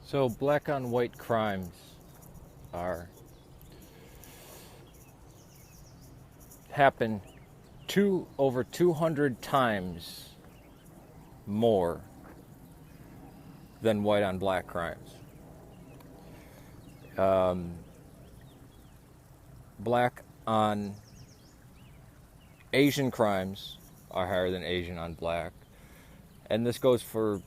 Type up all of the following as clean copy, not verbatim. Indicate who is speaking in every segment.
Speaker 1: So black on white crimes are happen over 200 times more than white on black crimes. Black on Asian crimes are higher than Asian on black, and this goes for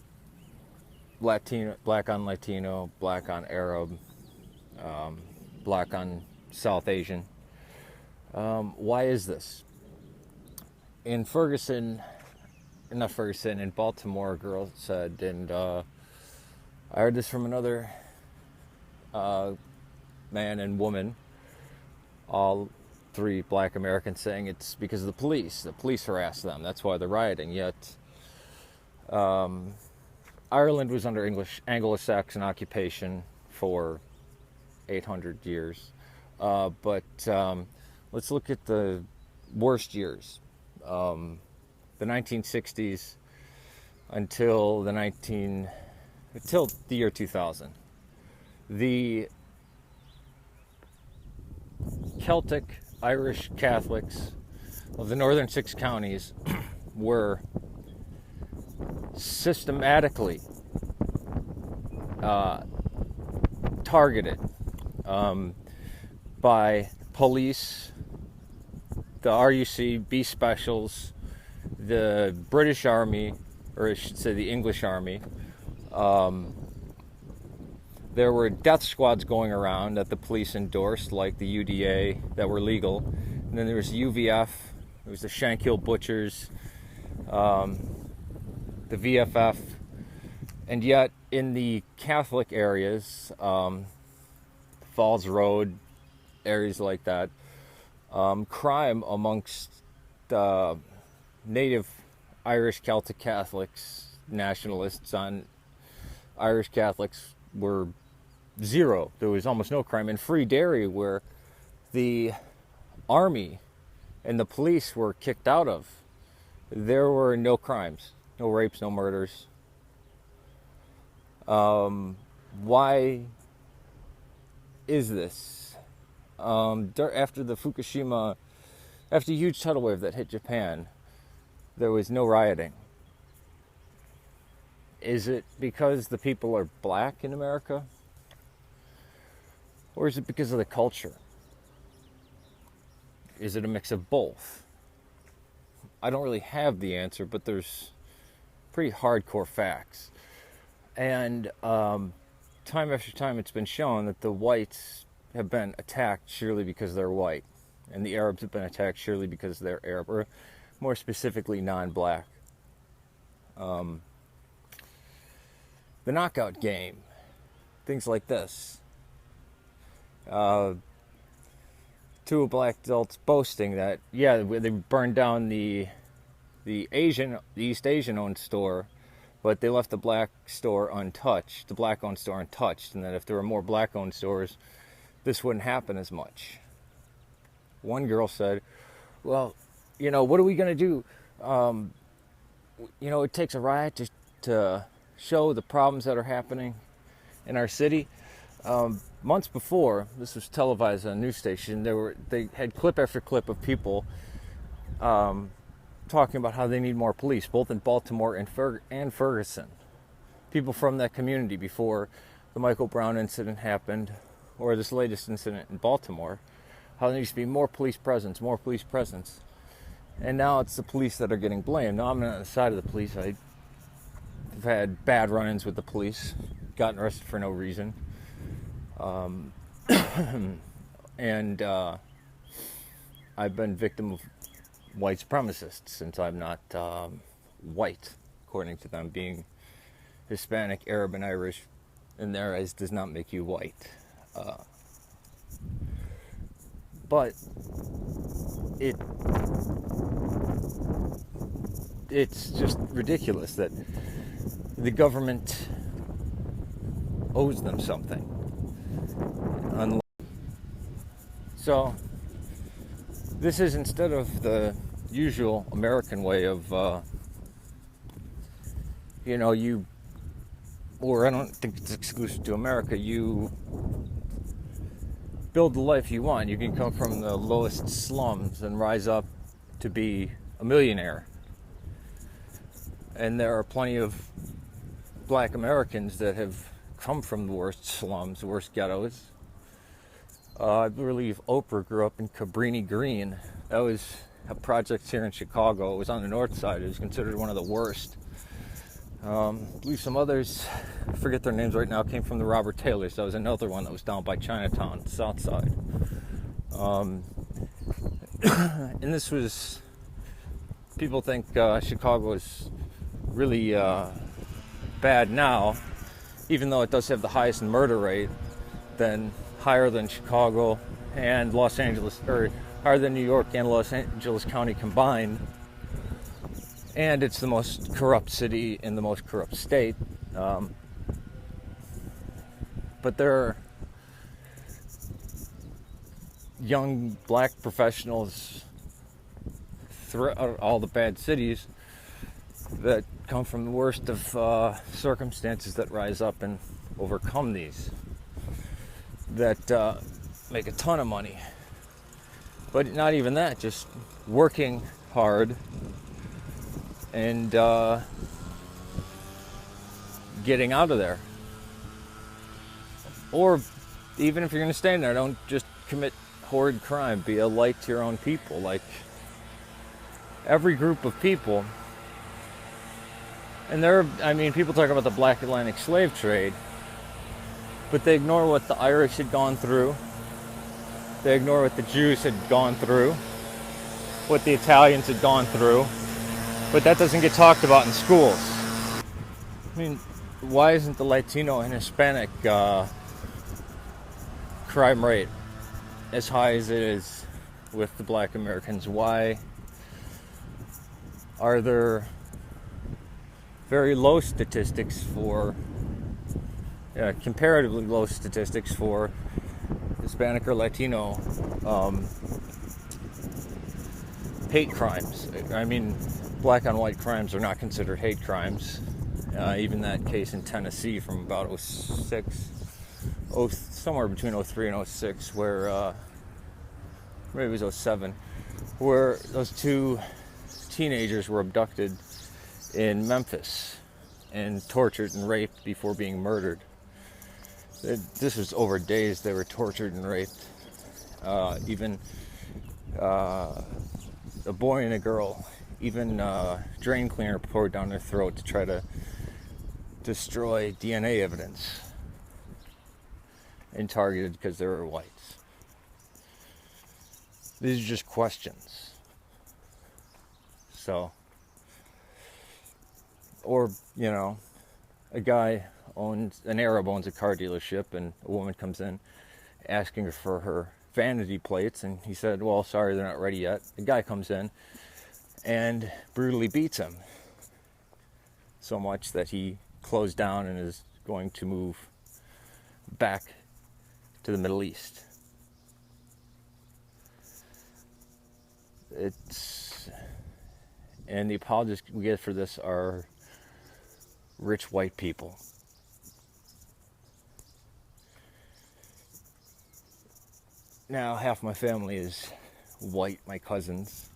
Speaker 1: Latino, black on Latino, black on Arab, black on South Asian. Why is this? In Baltimore, a girl said, and I heard this from another man and woman, all three black Americans, saying it's because of the police. The police harassed them. That's why they're rioting. Yet Ireland was under Anglo-Saxon occupation for 800 years. But let's look at the worst years. The 1960s until the year 2000. The Celtic Irish Catholics of the northern 6 counties were systematically targeted by police, the RUC, B Specials, the British Army, or I should say the English Army. There were death squads going around that the police endorsed, like the UDA, that were legal. And then there was UVF, there was the Shankill Butchers, the VFF. And yet, in the Catholic areas, Falls Road, areas like that, crime amongst native Irish Celtic Catholics, nationalists on Irish Catholics, were zero. There was almost no crime. In Free Derry, where the army and the police were kicked out of, there were no crimes, no rapes, no murders. Why is this? After the huge tidal wave that hit Japan, there was no rioting. Is it because the people are black in America? Or is it because of the culture? Is it a mix of both? I don't really have the answer, but there's pretty hardcore facts. And time after time it's been shown that the whites have been attacked surely because they're white. And the Arabs have been attacked surely because they're Arab, or more specifically non-black. The knockout game, things like this. Two black adults boasting that, yeah, they burned down the East Asian owned store, but they left the black store untouched, the black owned store untouched, and that if there were more black owned stores, this wouldn't happen as much. One girl said, well, what are we going to do? It takes a riot to show the problems that are happening in our city. Months before, this was televised on a news station, they had clip after clip of people talking about how they need more police, both in Baltimore and Ferguson. People from that community before the Michael Brown incident happened, or this latest incident in Baltimore, how there needs to be more police presence. And now it's the police that are getting blamed. Now I'm not on the side of the police. I've had bad run-ins with the police, gotten arrested for no reason. And I've been victim of white supremacists since I'm not white, according to them. Being Hispanic, Arab, and Irish in their eyes does not make you white. But it's just ridiculous that the government owes them something. So this is, instead of the usual American way of you or I don't think it's exclusive to America, you build the life you want. You can come from the lowest slums and rise up to be a millionaire. And there are plenty of black Americans that have come from the worst slums, the worst ghettos. I believe Oprah grew up in Cabrini Green. That was a project here in Chicago. It was on the north side. It was considered one of the worst. I believe some others, I forget their names right now, came from the Robert Taylors. That was another one that was down by Chinatown, south side. And this was, people think Chicago is really bad now, even though it does have the highest murder rate, then higher than Chicago and Los Angeles, or higher than New York and Los Angeles County combined. And it's the most corrupt city in the most corrupt state. But there are young black professionals throughout all the bad cities that come from the worst of circumstances that rise up and overcome these, that make a ton of money. But not even that, just working hard and getting out of there. Or even if you're going to stay in there, don't just commit horrid crime. Be a light to your own people. Like every group of people, and people talk about the Black Atlantic slave trade, but they ignore what the Irish had gone through. They ignore what the Jews had gone through, what the Italians had gone through. But that doesn't get talked about in schools. I mean, why isn't the Latino and Hispanic crime rate as high as it is with the black Americans? Why are there very low statistics for, comparatively low statistics for Hispanic or Latino hate crimes? I mean, black on white crimes are not considered hate crimes. Even that case in Tennessee from about 06, somewhere between 03 and 06, where maybe it was 07, where those two teenagers were abducted in Memphis and tortured and raped before being murdered. This was over days. They were tortured and raped. Even a boy and a girl, even drain cleaner poured down their throat to try to destroy DNA evidence, and targeted because they were whites. These are just questions. So, or, an Arab owns a car dealership, and a woman comes in asking her for her vanity plates, and he said, well, sorry, they're not ready yet. The guy comes in and brutally beats him so much that he closed down and is going to move back to the Middle East. And the apologists we get for this are rich white people. Now, half my family is white, my cousins,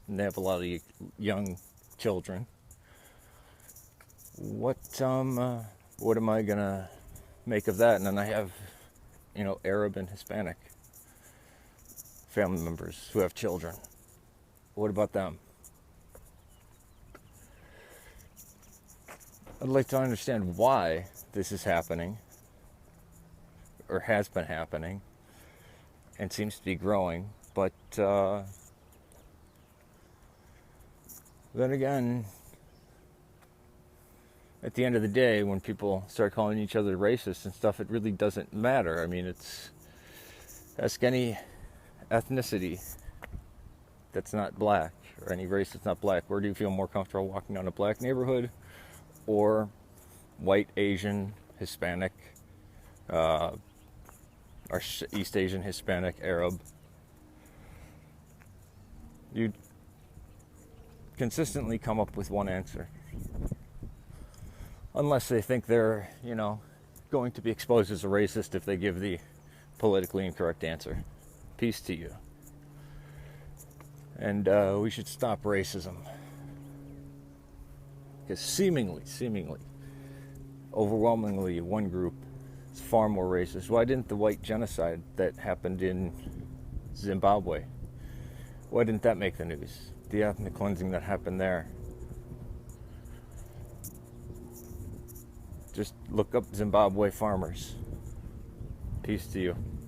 Speaker 1: and they have a lot of young children. What am I gonna make of that? And then I have, Arab and Hispanic family members who have children. What about them? I'd like to understand why this is happening, or has been happening, and seems to be growing. But then again, at the end of the day, when people start calling each other racist and stuff, it really doesn't matter. I mean, ask any ethnicity that's not black, or any race that's not black. Where do you feel more comfortable walking down a black neighborhood, or white, Asian, Hispanic, or East Asian, Hispanic, Arab? You consistently come up with one answer. unless they think they're, going to be exposed as a racist if they give the politically incorrect answer. Peace to you. And we should stop racism. Because seemingly, overwhelmingly, one group is far more racist. Why didn't the white genocide that happened in Zimbabwe, why didn't that make the news? The ethnic cleansing that happened there. Just look up Zimbabwe farmers. Peace to you.